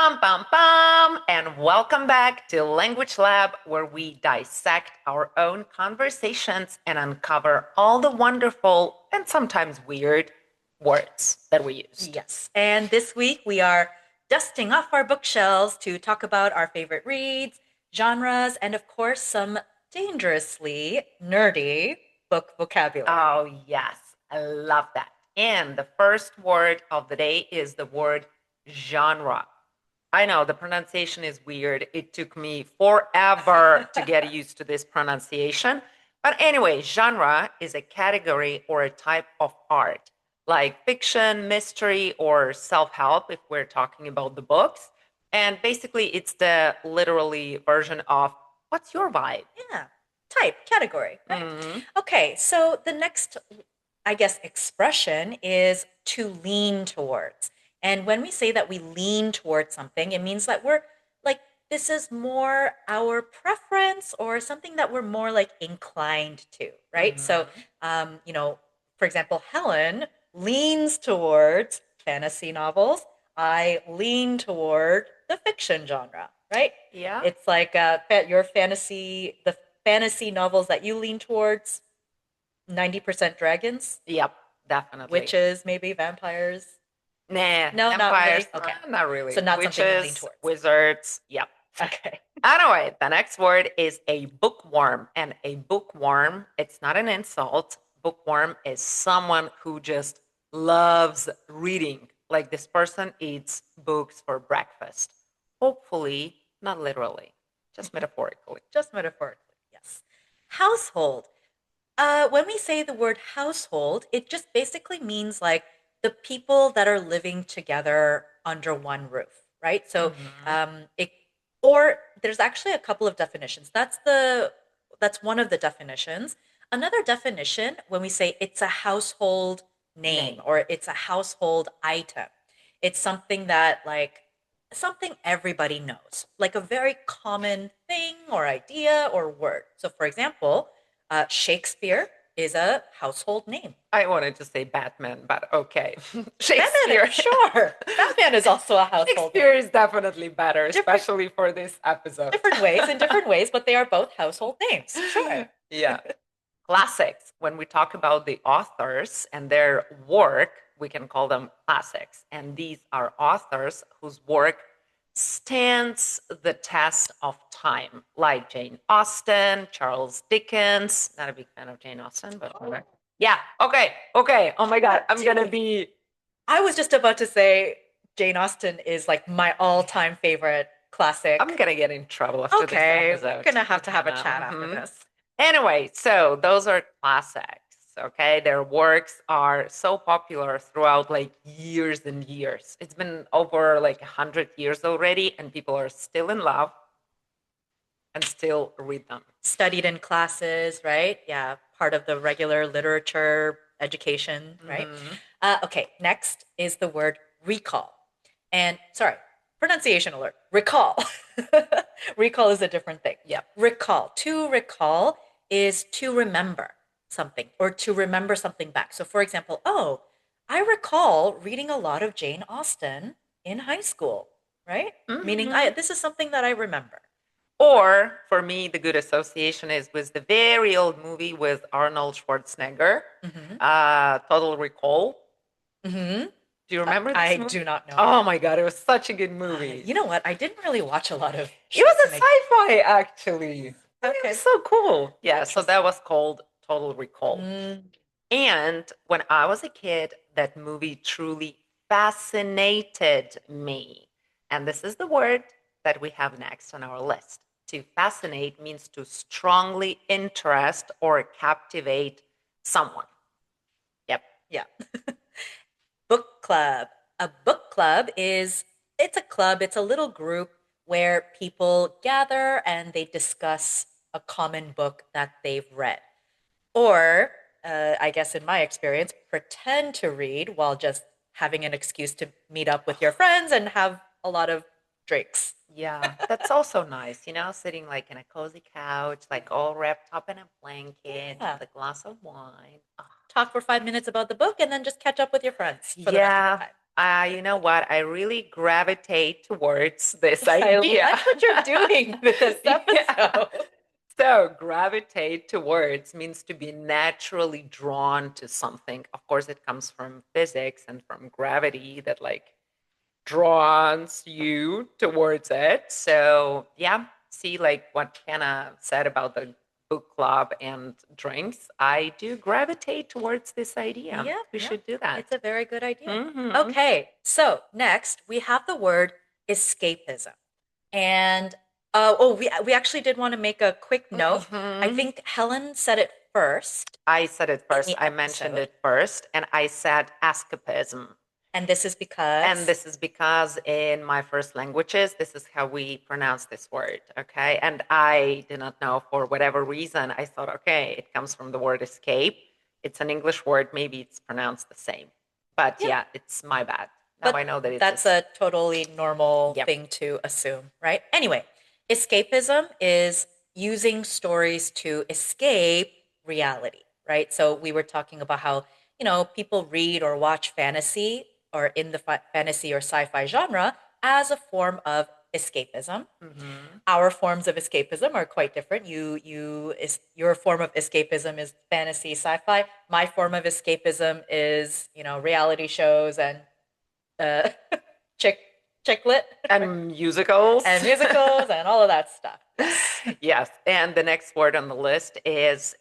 Pam, pam, pam, and welcome back to Language Lab, where we dissect our own conversations and uncover all the wonderful and sometimes weird words that we use. Yes. And this week we are dusting off our bookshelves to talk about our favorite reads, genres, and of course, some dangerously nerdy book vocabulary. Oh, yes, I love that. And the first word of the day is the word genre. I know the pronunciation is weird. It took me forever to get used to this pronunciation. But anyway, genre is a category or a type of art, like fiction, mystery, or self help, if we're talking about the books. And basically, it's the literally version of what's your vibe? Yeah. Type, category, right? Mhm. Okay, so the next, I guess, expression is to lean towards. And when we say that we lean towards something, it means that we're like, this is more our preference or something that we're more like inclined to, right? So, Mhm. for example, Helen leans towards fantasy novels. I lean toward the fiction genre, right? Yeah. It's like your the fantasy novels that you lean towards, 90% dragons, Yep, definitely. witches, maybe vampires. Nah, No, not vampires, really. Okay. not So really. not something you lean Witches, towards. wizards, yep. Okay. Anyway, the next word is a bookworm. And a bookworm, it's not an insult. Bookworm is someone who just loves reading. Like this person eats books for breakfast. Hopefully, not literally, just metaphorically. Just metaphorically, yes. Household. When we say the word household, it just basically means like the people that are living together under one roof, right? So Mhm. it or there's actually a couple of definitions. That's one of the definitions. Another definition when we say it's a household name Name. or it's a household item, it's something that like something everybody knows, like a very common thing or idea or word. So, for example, Shakespeare is a household name. I wanted to say Batman, but okay. Batman, Shakespeare. sure. Batman is also a household name. Shakespeare is definitely better, Different, especially for this episode. different ways, but they are both household names. Sure. Yeah. Classics. When we talk about the authors and their work, we can call them classics. And these are authors whose work stands the test of time, like Jane Austen, Charles Dickens. Not a big fan of Jane Austen, but okay. Yeah. Okay. Okay. Oh my God. I'm going to be. I was just about to say Jane Austen is like my all-time favorite I'm classic. going to get in trouble after this Okay, we're episode. gonna have to have a Hannah. chat after Mhm. this. Anyway, so those are classics. Okay, their works are so popular throughout like years and years. It's been over like 100 years already, and people are still in love and still read them. Studied in classes, right? Yeah, part of the regular literature education, right? Hmm. Okay, next is the word recall. And sorry, pronunciation alert. Recall. Recall is a different thing. Yep. Recall. To recall is to remember something or to remember something back. So, for example, oh, I recall reading a lot of Jane Austen in high school, right? Meaning, Hmm. this is something that I remember. Or for me, the good association is with the very old movie with Arnold Schwarzenegger, Hmm. Total Recall. Hmm. Do you remember this I movie? do not know Oh that. my God, it was such a good movie. You know what? I didn't really watch a lot of It was a Schwarzenegger. sci-fi actually. It was Okay, so cool. Yeah, so that interesting. was called Total Recall. Mm, And when I was a kid, that movie truly fascinated me. And this is the word that we have next on our list. To fascinate means to strongly interest or captivate someone. Yep. yeah. Book club. A book club it's a club, it's a little group where people gather and they discuss a common book that they've read. Or, I guess in my experience, pretend to read while just having an excuse to meet up with your friends and have a lot of drinks. Yeah, that's also nice, sitting like in a cozy couch, like all wrapped up in a blanket Yeah. with a glass of wine. Oh, Talk for 5 minutes about the book and then just catch up with your friends for the rest of the yeah, time. You know what? I really gravitate towards this I idea. like what you're doing this Yeah. episode. So, gravitate towards means to be naturally drawn to something. Of course, it comes from physics and from gravity that like draws you towards it. So, yeah, see, like what Hannah said about the book club and drinks, I do gravitate towards this idea. Yeah, We yeah. should do It's that. a very good idea. Hmm. Okay, so next we have the word escapism. And we actually did want to make a quick note. I Hmm. think Helen said it first I said it in first. the I mentioned episode. it first, and I said escapism. And this is And because this is because in my first languages, this is how we pronounce this word. Okay. And I did not know for whatever reason. I thought, okay, it comes from the word escape. It's an English word. Maybe it's pronounced the same. But yeah, yeah, it's my bad. Now but I know that it's that's a totally normal yep. thing to assume, right? Anyway, escapism is using stories to escape reality, right? So we were talking about how, people read or watch fantasy or in the fantasy or sci-fi genre as a form of escapism. Hmm. Our forms of escapism are quite different. Your form of escapism is fantasy, sci-fi. My form of escapism is, reality shows and uh, chick chick lit And musicals. and musicals and all of that stuff. Yes. Yes. And the next word on the list is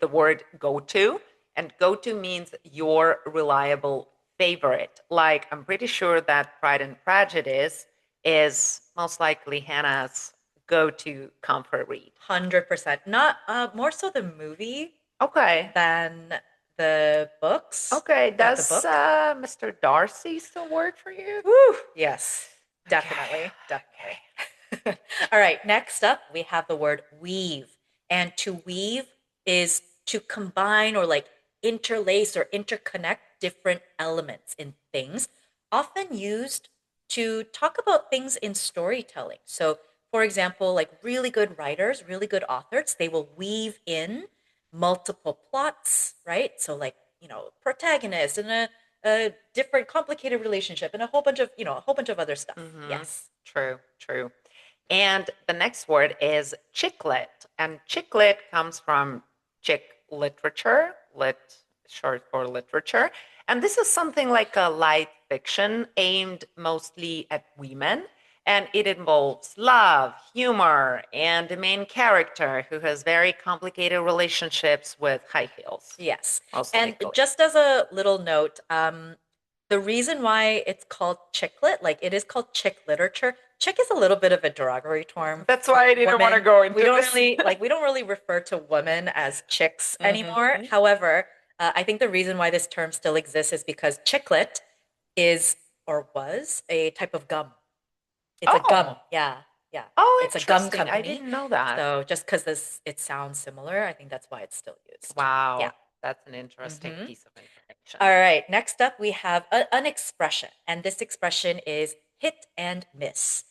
the word go to. And go to means your reliable favorite. Like I'm pretty sure that Pride and Prejudice is most likely Hannah's go to comfort read. 100%. Not more so the movie Okay. than the books. Okay. The Does book. Mr. Darcy still work for you? Woo! Yes. Okay. Definitely. Definitely. All right. Next up, we have the word weave. And to weave is to combine or like interlace or interconnect different elements in things, often used to talk about things in storytelling. So, for example, like really good writers, really good authors, they will weave in multiple plots, right? So, like, protagonist and a different complicated relationship and a whole bunch of other stuff. Mm-hmm. Yes. True, true. And the next word is chicklet. And chicklet comes from chick literature, lit short for literature. And this is something like a light fiction aimed mostly at women. And it involves love, humor, and a main character who has very complicated relationships with high heels, Yes. most And likely. just as a little note, the reason why it's called chicklet, like it is called chick literature, chick is a little bit of a derogatory term That's for why I didn't want to women. go We into don't this. really we don't really refer to women as chicks anymore. Mhm. However, I think the reason why this term still exists is because chicklet is or was a type of gum. It's a gum. Oh, Yeah. Yeah. oh, It's a gum interesting. I company. didn't know that. So just because this it sounds similar, I think that's why it's still used. Yeah. Wow, that's an interesting Hmm. piece of information. All right. Next up, we have an expression, and this expression is hit and miss.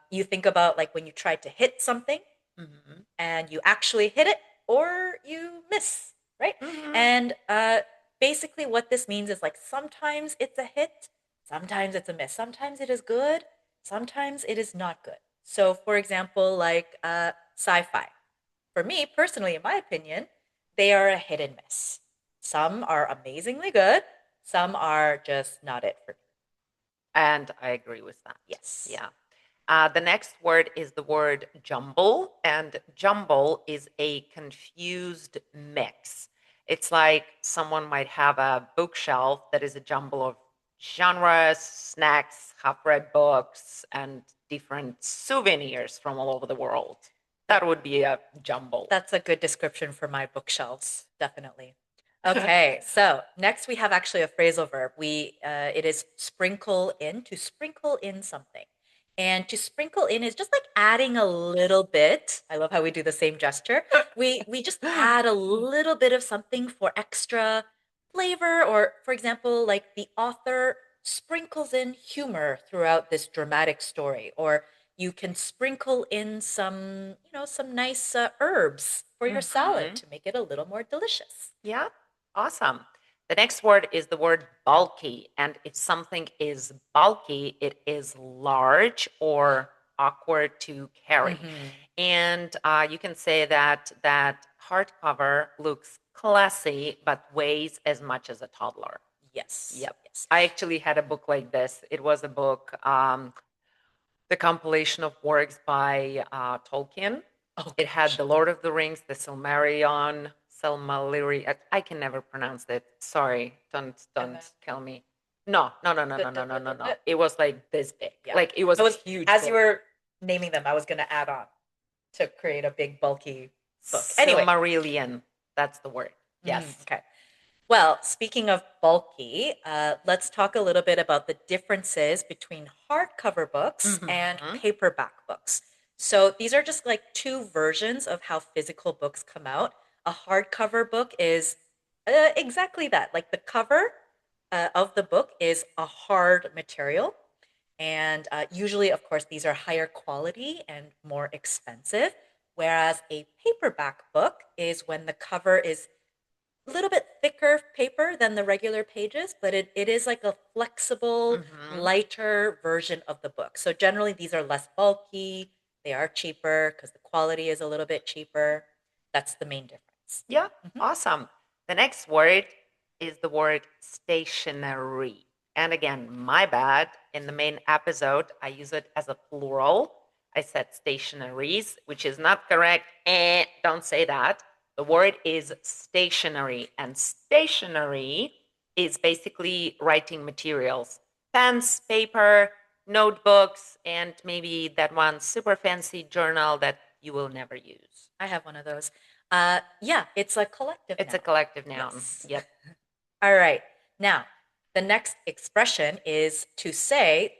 You think about like when you try to hit something Hmm. and you actually hit it or you miss, right? Hmm. And basically, what this means is like sometimes it's a hit, sometimes it's a miss, sometimes it is good, sometimes it is not good. So, for example, like sci fi. For me personally, in my opinion, they are a hit and miss. Some are amazingly good, some are just not it for me. And I agree with that. Yes. Yeah. The next word is the word jumble, and jumble is a confused mix. It's like someone might have a bookshelf that is a jumble of genres, snacks, half read books, and different souvenirs from all over the world. That would be a jumble. That's a good description for my bookshelves, definitely. Okay, so next we have actually a phrasal verb. It is sprinkle in, to sprinkle in something. And to sprinkle in is just like adding a little bit. I love how we do the same gesture. We just add a little bit of something for extra flavor, or for example, like the author sprinkles in humor throughout this dramatic story, or you can sprinkle in some nice herbs for your salad Mhm. to make it a little more delicious. Yeah, awesome. The next word is the word bulky. And if something is bulky, it is large or awkward to carry. Mhm. And you can say that hardcover looks classy, but weighs as much as a toddler. Yes. Yep. Yes. I actually had a book like this. It was a book, the compilation of works by Tolkien. Oh, It had gosh. The Lord of the Rings, the Silmarillion. I can never pronounce it. Sorry, don't Emma. kill me. No, no, no, no, no, no, no, no, no. It was like this big. Yeah. Like it was I a was huge as book. you were naming them, I was going to add on to create a big bulky book. Anyway, Silmarillion. That's the word. Yes. Okay. Well, speaking of bulky, let's talk a little bit about the differences between hardcover books and Mhm. paperback books. So these are just like two versions of how physical books come out. A hardcover book is exactly that. Like the cover of the book is a hard material. And usually, of course, these are higher quality and more expensive. Whereas a paperback book is when the cover is a little bit thicker paper than the regular pages, but it is like a flexible, Mhm. lighter version of the book. So generally, these are less bulky. They are cheaper because the quality is a little bit cheaper. That's the main difference. Yeah, Mhm. awesome. The next word is the word stationery. And again, my bad. In the main episode, I use it as a plural. I said stationaries, which is not correct. Don't say that. The word is stationery, and stationery is basically writing materials, pens, paper, notebooks, and maybe that one super fancy journal that you will never use. I have one of those. Yeah, it's a collective It's a noun. collective noun. Yes. Yep. All right. Now, the next expression is to say,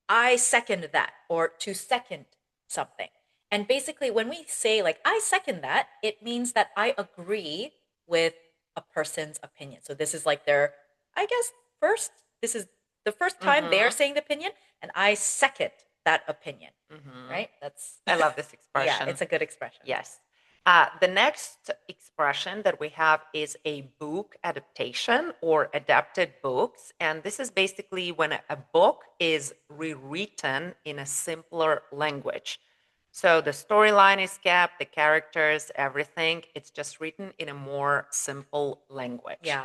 I second that, or to second something. And basically, when we say, like, I second that, it means that I agree with a person's opinion. So this is like their, I guess, this is the first time they are Mm-hmm. saying the opinion, and I second that opinion, Mm-hmm. right? That's, I love this yeah, expression. it's a good expression. Yes. The next expression that we have is a book adaptation or adapted books. And this is basically when a book is rewritten in a simpler language. So the storyline is kept, the characters, everything. It's just written in a more simple language. Yeah.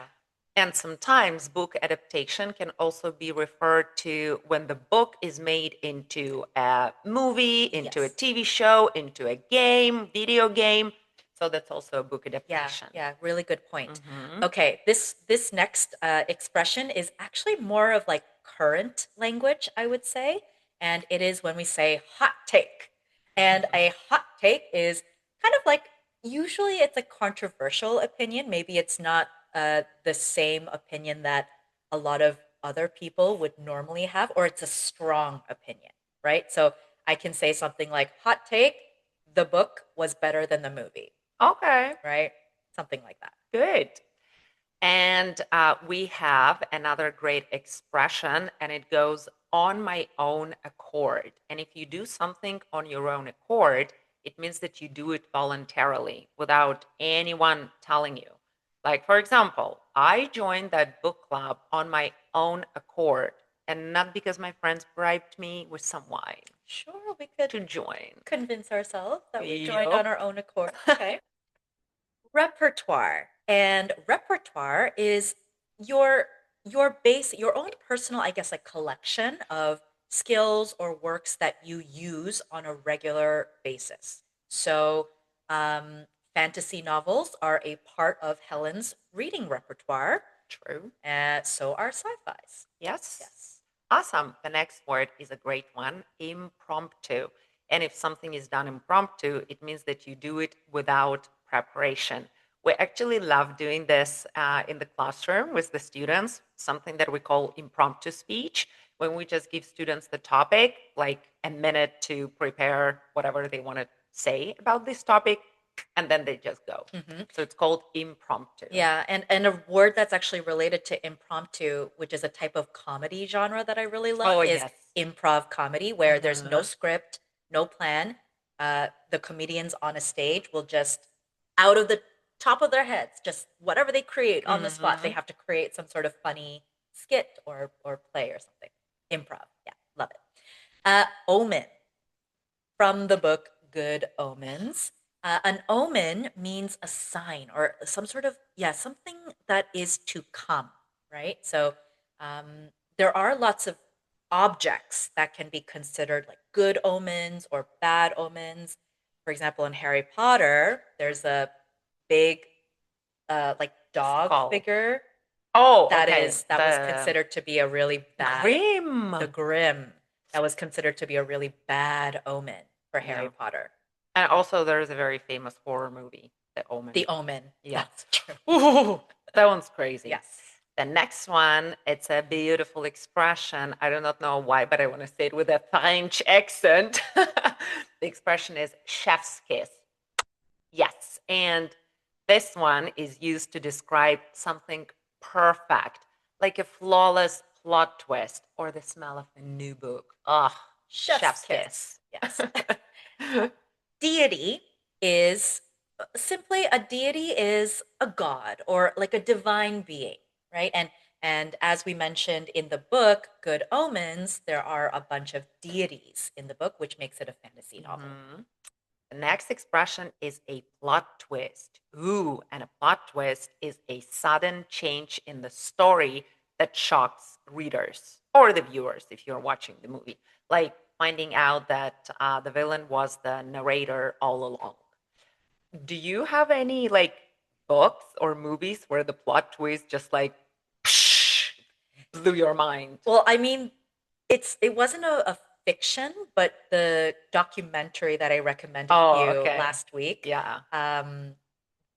And sometimes book adaptation can also be referred to when the book is made into a movie, into a Yes. TV show, into a game, video game. So that's also a book Yeah, adaptation. yeah, really good point. Mhm. Okay, this next expression is actually more of like current language, I would say, and it is when we say hot take. And a hot take is kind of like usually it's a controversial opinion. Maybe it's not the same opinion that a lot of other people would normally have, or it's a strong opinion, right? So I can say something like, hot take, the book was better than the movie, Okay, right? Something like that. good. And we have another great expression, and it goes on my own accord. And if you do something on your own accord, it means that you do it voluntarily without anyone telling you. Like, for example, I joined that book club on my own accord and not because my friends bribed me with some wine Sure, we could to join. convince ourselves that we joined Yup. on our own accord. Okay. Repertoire. And repertoire is your your own personal, I guess, like collection of skills or works that you use on a regular basis. So fantasy novels are a part of Helen's reading repertoire. True. So are sci-fis. Yes. Yes. Awesome. The next word is a great one, impromptu. And if something is done impromptu, it means that you do it without preparation. We actually love doing this in the classroom with the students, something that we call impromptu speech, when we just give students the topic, like a minute to prepare whatever they want to say about this topic, and then they just go. Mhm. So it's called impromptu. Yeah, and a word that's actually related to impromptu, which is a type of comedy genre that I really love, Oh, is yes. improv comedy, where there's no Mhm. script, no plan. The comedians on a stage will just out of the top of their heads, just whatever they create on the spot. They Mhm. have to create some sort of funny skit or play or something. Improv. Yeah, love it. Omen from the book Good Omens. An omen means a sign or some sort of, yeah, something that is to come, right? So there are lots of objects that can be considered like good omens or bad omens. For example, in Harry Potter, there's a big like dog Skull. figure Oh, okay. that was The considered to be a really bad, Grim. the Grim, that was considered to be a really bad omen for Harry Yeah. Potter. And also there's a very famous horror movie, The Omen. The Omen. Yeah. That's true. Ooh, that one's crazy. Yes. The next one, it's a beautiful expression. I do not know why, but I want to say it with a French accent. The expression is chef's kiss. Yes. And this one is used to describe something perfect, like a flawless plot twist or the smell of a new book. Oh, Chef's chef's kiss. kiss. Yes. Deity is simply a deity is a god or like a divine being, right? And as we mentioned in the book Good Omens, there are a bunch of deities in the book, which makes it a fantasy novel. Mhm. The next expression is a plot twist. Ooh, and a plot twist is a sudden change in the story that shocks readers or the viewers if you're watching the movie, like finding out that the villain was the narrator all along. Do you have any like books or movies where the plot twist just like blew your mind? Well, I mean, it wasn't a fiction, but the documentary that I recommended to Oh, you okay. last week, Yeah. um,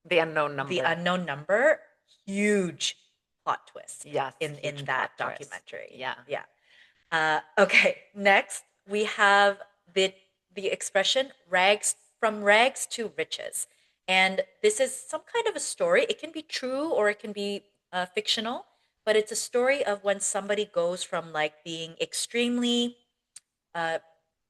The unknown The number. Unknown Number, huge plot twist Yes, in huge that plot twist. documentary. Yeah. Yeah. Okay, next we have the expression rags from rags to riches. And this is some kind of a story. It can be true or it can be fictional, but it's a story of when somebody goes from like being extremely uh,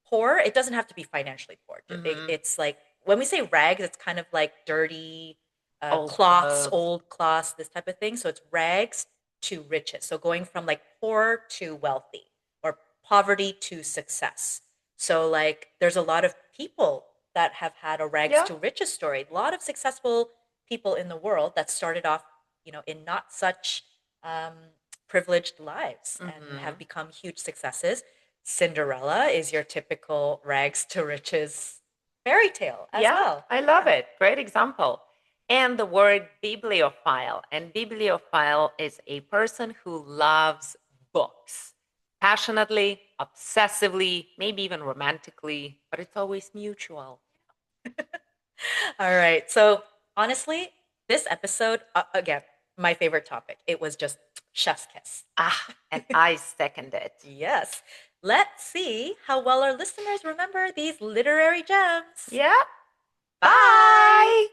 poor. It doesn't have to be financially poor. Hmm. It's like when we say rags, it's kind of like dirty Old cloths, clothes. old cloths, this type of thing. So it's rags to riches. So going from like poor to wealthy or poverty to success. So like there's a lot of people that have had a rags Yeah. to riches story. A lot of successful people in the world that started off, in not such um, privileged lives and have Hmm. become huge successes. Cinderella is your typical rags to riches fairy tale as Yeah, well. I love Yeah. it. Great example. And the word bibliophile. And bibliophile is a person who loves books passionately, obsessively, maybe even romantically, but it's always mutual. All right. So, honestly, this episode, again, my favorite topic. It was just chef's kiss. Ah, and I second it. Yes. Let's see how well our listeners remember these literary gems. Yeah. Bye. Bye.